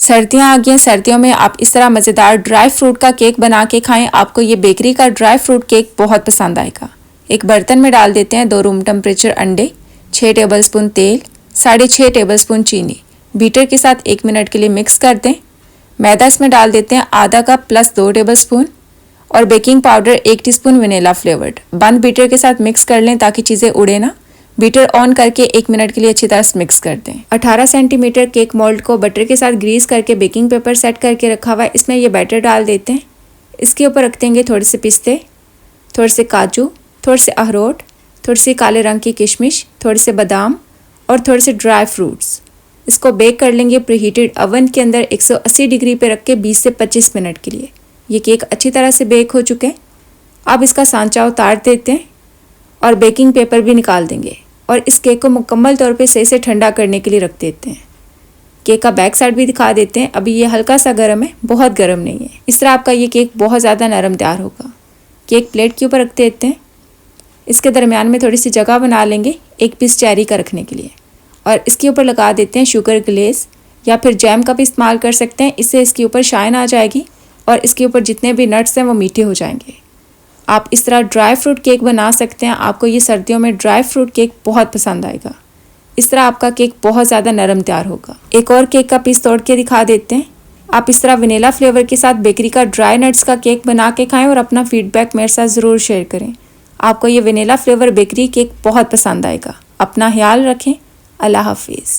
सर्दियाँ आ गई हैं, सर्दियों में आप इस तरह मज़ेदार ड्राई फ्रूट का केक बना के खाएं। आपको ये बेकरी का ड्राई फ्रूट केक बहुत पसंद आएगा। एक बर्तन में डाल देते हैं 2 रूम टेम्परेचर अंडे, 6 टेबलस्पून तेल, 6.5 टेबलस्पून चीनी। बीटर के साथ 1 मिनट के लिए मिक्स कर दें। मैदा इसमें डाल देते हैं आधा कप प्लस 2 टेबलस्पून और baking powder 1 teaspoon vanilla flavoured. बंद बीटर के साथ मिक्स कर लें ताकि चीज़ें उड़े ना। बीटर ऑन करके 1 मिनट के लिए अच्छी तरह से मिक्स कर दें। 18 सेंटीमीटर केक मोल्ड को बटर के साथ ग्रीस करके बेकिंग पेपर सेट करके रखा हुआ है, इसमें ये बैटर डाल देते हैं। इसके ऊपर रख देंगे थोड़े से पिस्ते, थोड़े से काजू, थोड़े से अखरोट, थोड़ी सी काले रंग की किशमिश, थोड़े से बादाम और थोड़े से ड्राई फ्रूट्स। इसको बेक कर लेंगे प्रीहीटेड ओवन के अंदर 180 डिग्री पे रख के 20 से 25 मिनट के लिए। ये केक अच्छी तरह से बेक हो चुके हैं। अब इसका सांचा उतार देते हैं और बेकिंग पेपर भी निकाल देंगे और इस केक को मुकम्मल तौर पे सही से ठंडा करने के लिए रख देते हैं। केक का बैक साइड भी दिखा देते हैं। अभी ये हल्का सा गर्म है, बहुत गर्म नहीं है। इस तरह आपका ये केक बहुत ज़्यादा नरम तैयार होगा। केक प्लेट के ऊपर रख देते हैं। इसके दरमियान में थोड़ी सी जगह बना लेंगे एक पीस चेरी का रखने के लिए और इसके ऊपर लगा देते हैं शुगर ग्लेस या फिर जैम का भी इस्तेमाल कर सकते हैं। इससे इसके ऊपर शाइन आ जाएगी और इसके ऊपर जितने भी नट्स हैं वो मीठे हो जाएंगे। आप इस तरह ड्राई फ्रूट केक बना सकते हैं। आपको ये सर्दियों में ड्राई फ्रूट केक बहुत पसंद आएगा। इस तरह आपका केक बहुत ज़्यादा नरम तैयार होगा। एक और केक का पीस तोड़ के दिखा देते हैं। आप इस तरह वनीला फ्लेवर के साथ बेकरी का ड्राई नट्स का केक बना के खाएं और अपना फीडबैक मेरे साथ ज़रूर शेयर करें। आपको ये वनीला फ्लेवर बेकरी केक बहुत पसंद आएगा। अपना ख्याल रखें। अल्लाह हाफिज़।